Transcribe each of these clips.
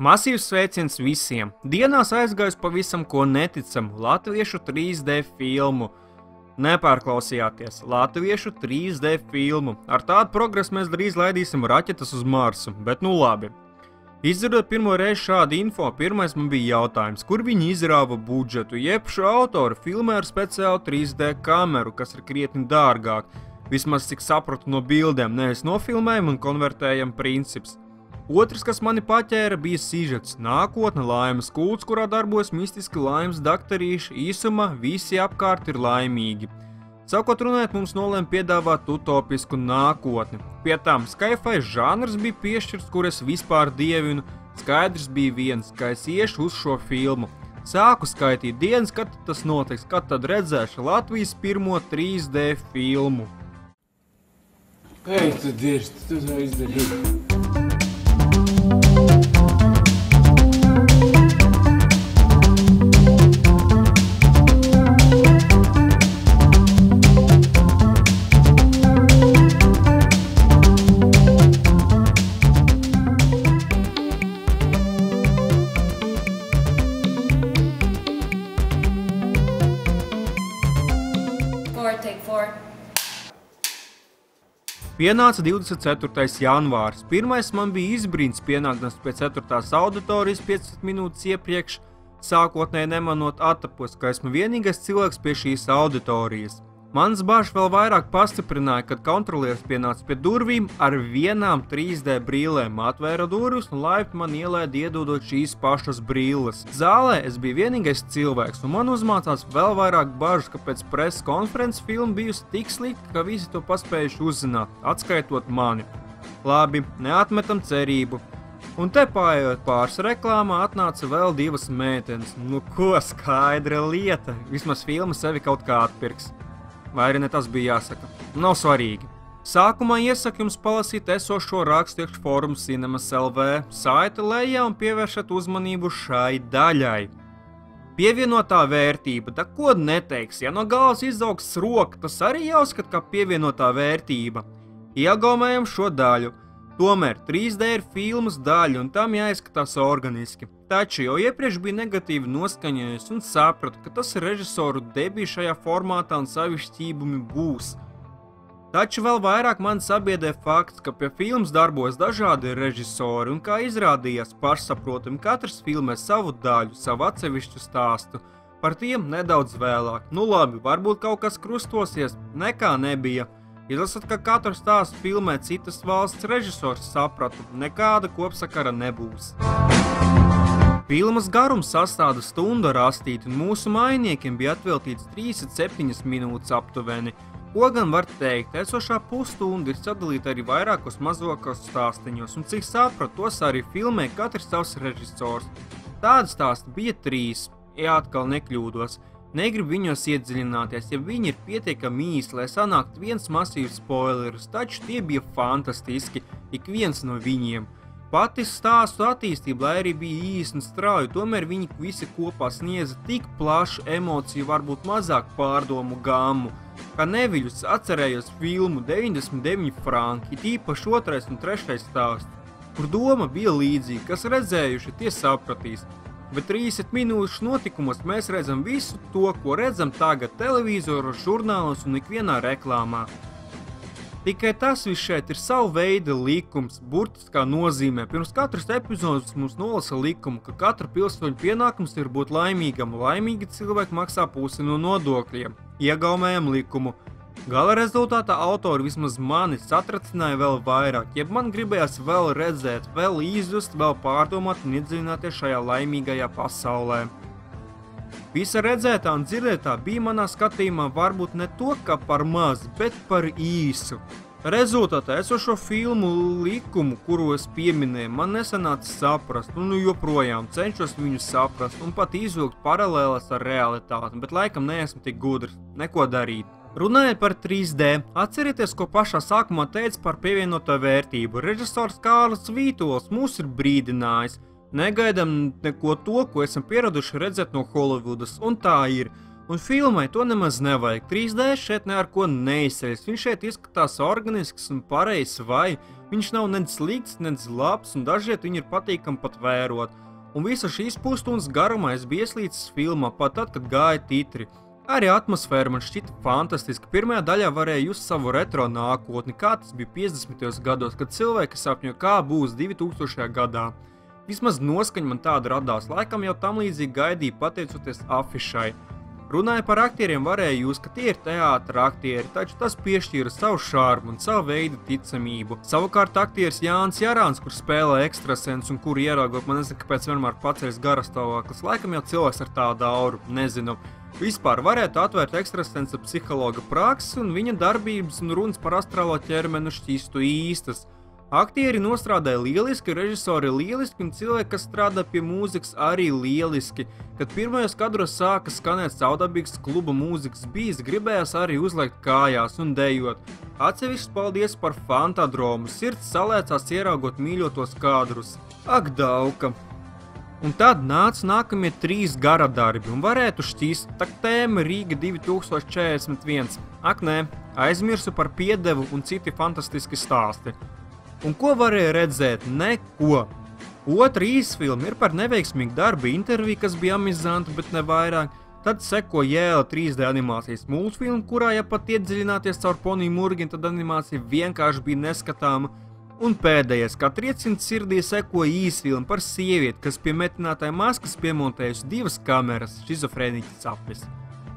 Masīvs sveiciens visiem! Dienās aizgājis pavisam ko neticamu latviešu 3D filmu. Nepārklausījāties, latviešu 3D filmu. Ar tādu progresu mēs drīz laidīsim raķetes uz Marsu, bet nu labi. Izdzirdot pirmo reizi šādu info, pirmais man bija jautājums, kur viņi izrāva budžetu, jeb šo autoru filmē ar speciālu 3D kameru, kas ir krietni dārgāk. Vismaz cik sapratu no bildēm, nevis nofilmējam un konvertējam princips. Otrs, kas mani paķēra, bija sižets, nākotne laimes kults, kurā darbojas mistiski laimes daktarīši, īsumā visi apkārt ir laimīgi. Sākot runāt, mums nolēma piedāvāt utopisku nākotni. Pie tām sci-fi žanrs bija piešķirts, kur es vispār dievinu. Skaidrs bija viens, ka es iešu uz šo filmu. Sāku skaitīt dienas, kad tas notiks, kad tad redzēšu Latvijas pirmo 3D filmu. Ej, tu dirsti, tu to izdarīji. Pienāca 24. janvārs. Pirmais man bija izbrīns pienākdams pie 4. auditorijas 15 minūtes iepriekš, sākotnēji nemanot attapos, ka esmu vienīgais cilvēks pie šīs auditorijas. Mans bažas vēl vairāk pastiprināja, kad kontrolieris pienāca pie durvīm ar vienām 3D brīlēm, atvēra durvis un laipni man ielaida iedodot šīs pašas brīles. Zālē es biju vienīgais cilvēks, un man uzmācās vēl vairāk bažas, ka pēc preses konferences filma bijusi tik slikta, ka visi to paspējuši uzzināt, atskaitot mani. Labi, neatmetam cerību. Un te pārējot pāris reklāmā atnāca vēl divas meitenes. Nu ko, skaidra lieta, vismaz filma sevi kaut kā atpirks. Vai arī ne tas bija jāsaka. Nav svarīgi. Sākumā iesaku jums palasīt esošo rakstu iekš fórumu Cinemas LV, saita lejā un pievēršat uzmanību šai daļai. Pievienotā vērtība, da ko neteiks, ja no galvas izaugs roka, tas arī jāuzskat kā pievienotā vērtība. Iegaumējam šo daļu. Tomēr 3D ir filmas daļa un tam jāizskatās organiski. Taču jau iepriekš bija negatīvi noskaņojies un sapratu, ka tas ir režisoru debijs šajā formātā un savi šķībumi būs. Taču vēl vairāk man sabiedē fakts, ka pie filmas darbojas dažādi režisori un kā izrādījās pašsaprotami katrs filmē savu daļu, savu atsevišķu stāstu. Par tiem nedaudz vēlāk. Nu labi, varbūt kaut kas krustosies, nekā nebija. Izlasot, ka katru stāstu filmē citas valsts režisors, sapratu, nekāda kopsakara nebūs. Filmas garums sastāda stundu ar astīti un mūsu mainiekiem bija atveltīts 37 minūtes aptuveni. Ko gan var teikt, esošā pusstunda ir sadalīta arī vairākos mazākos stāstiņos, un cik sapratu, tos arī filmē katrs savs režisors. Tādi stāsti bija 3, ja atkal nekļūdos. Negribu viņos iedziļināties, ja viņi ir pietiekami īsi, lai sanāktu viens masīvs spoileris, taču tie bija fantastiski, ik viens no viņiem. Pati stāstu attīstība, lai arī bija īsi un strauji, tomēr viņi visi kopā sniedza tik plašu emociju, varbūt mazāk pārdomu gammu. Kā neviļus atcerējos filmu 99 franki, tīpaši 2. un 3. stāsts, kur doma bija līdzīga, kas redzējuši, tie sapratīs. Bet 30 minūšu notikumos mēs redzam visu to, ko redzam tagad televizoros, žurnālos un ikvienā reklāmā. Tikai tas viss šeit ir savu veidu likums, burtiskā nozīmē. Pirms katras epizodes mums nolasa likumu, ka katra pilsoņa pienākums ir būt laimīgam. Laimīgi cilvēki maksā pusi no nodokļiem. Iegaumējam likumu. Gala rezultātā autori vismaz mani satracināja vēl vairāk, jeb man gribējās vēl redzēt, vēl izjust, vēl pārdomāt un iedziļināties šajā laimīgajā pasaulē. Visa redzētā un dzirdētā bija manā skatījumā varbūt ne to, ka par maz, bet par īsu. Rezultātā esošo filmu likumu, kuru es pieminēju, man nesanāca saprast, un joprojām cenšos viņu saprast un pat izvilkt paralēlas ar realitāti, bet laikam neesmu tik gudrs, neko darīt. Runājot par 3D, atcerieties, ko pašā sākumā teica par pievienoto vērtību. Režisors Kārlis Vītols mūs ir brīdinājis. Negaidam neko to, ko esam pieraduši redzēt no Holivudas, un tā ir. Un filmai to nemaz nevajag. 3D šeit ne ar ko neizceļas. Viņš šeit izskatās organisks un pareizs vai. Viņš nav nec slikts, nec labs, un dažreiz viņu ir patīkami pat vērot. Un visa šīs pusstundas garumā es biju ieslīcis filmā, pat tad, kad gāja titri. Arī atmosfēra man šķita fantastiska. Pirmajā daļā varēja just savu retro nākotni, kā tas bija 50. gados, kad cilvēki sapņo, kā būs 2000. gadā. Vismaz noskaņa man tāda radās, laikam jau tam līdzīgi gaidīja pateicoties afišai. Runāja par aktieriem, varēja jūs, ka tie ir teātra aktieri, taču tas piešķīra savu šārmu un savu veidu ticamību. Savukārt aktieris Jānis Jarāns, kur spēlē ekstrasens un kuru ieraugot, man nezinu, kāpēc vienmēr paceļas garastāvoklis, laikam jau cilvēks ar tādu auru, nezinu. Vispār varētu atvērt ekstrasensa psihologa prakses un viņa darbības un runas par astrālo ķermenu šķistu īstas. Aktieri nostrādāja lieliski, režisori lieliski un cilvēki, kas strādā pie mūzikas arī lieliski. Kad pirmajos kadros sāka skanēt saudabīgs kluba mūzikas bijis, gribējās arī uzliekt kājās un dejot. Atsevišķs paldies par fantadromu, sirds salēcās ieraugot mīļotos kadrus. Ak, Dauka! Un tad nāca nākamie 3 gara darbi un varētu šķist, tak tēma Rīga 2041. Ak nē, aizmirsu par piedevu un citi fantastiski stāsti. Un ko varēja redzēt? Neko. Otra īsfilma ir par neveiksmīgu darbu interviju, kas bija amizanta, bet ne vairāk. Tad seko jēla 3D animācijas multfilma, kurā, ja pat iedziļināties caur Poniju Murginu, tad animācija vienkārši bija neskatāma. Un pēdējais, kā trieciens sirdī, seko īsfilma par sievieti, kas pie metinātāja maskas piemontējusi 2 kameras, šizofrēniķa sapnis.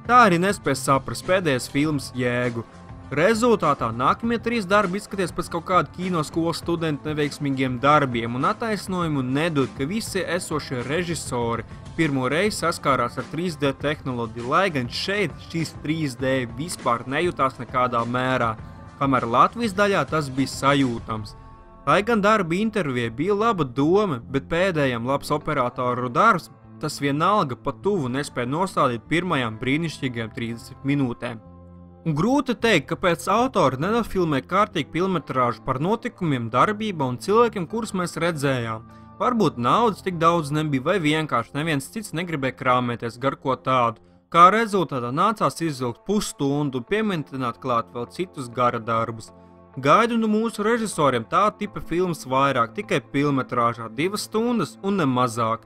Tā arī nespēja saprast pēdējais filmas jēgu. Rezultātā nākamie 3 darbi izskaties pēc kaut kāda kinoskolas studentu neveiksmīgiem darbiem un attaisnojumu nedod, ka visi esošie režisori pirmo reizi saskārās ar 3D tehnoloģiju, lai gan šeit šīs 3D vispār nejūtās nekādā mērā, kamēr Latvijas daļā tas bija sajūtams. Lai gan darba intervijai bija laba doma, bet pēdējam labs operatoru darbs, tas vienalga pa tuvu nespēja nostādīt pirmajām brīnišķīgajām 30 minūtēm. Un grūti teikt, kāpēc autori nenofilmē kārtīgi filmetrāžu par notikumiem, darbībā un cilvēkiem, kurus mēs redzējām. Varbūt naudas tik daudz nebija, vai vienkārši neviens cits negribēja krāmēties gar ko tādu. Kā rezultātā nācās izvilkt pusstundu un pieminēt klāt vēl citus gara darbus. Gaidu no mūsu režisoriem tā tipa filmas vairāk, tikai filmetrāžā 2 stundas un ne mazāk.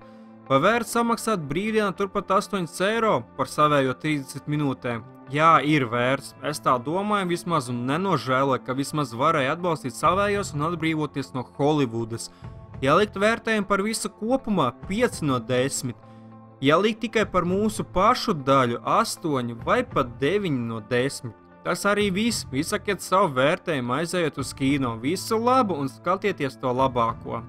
Vai vērts samaksāt brīvdienā turpat 8 eiro par savējo 30 minūtēm? Jā, ir vērts. Es tā domāju vismaz un nenožēloju, ka vismaz varēja atbalstīt savējos un atbrīvoties no Holivudas. Ja likt vērtējumu par visu kopumā 5 no 10. Ja likt tikai par mūsu pašu daļu 8 vai pat 9 no 10. Tas arī viss. Izsakiet savu vērtējumu, aizējot uz kino. Visu labu un skatieties to labāko.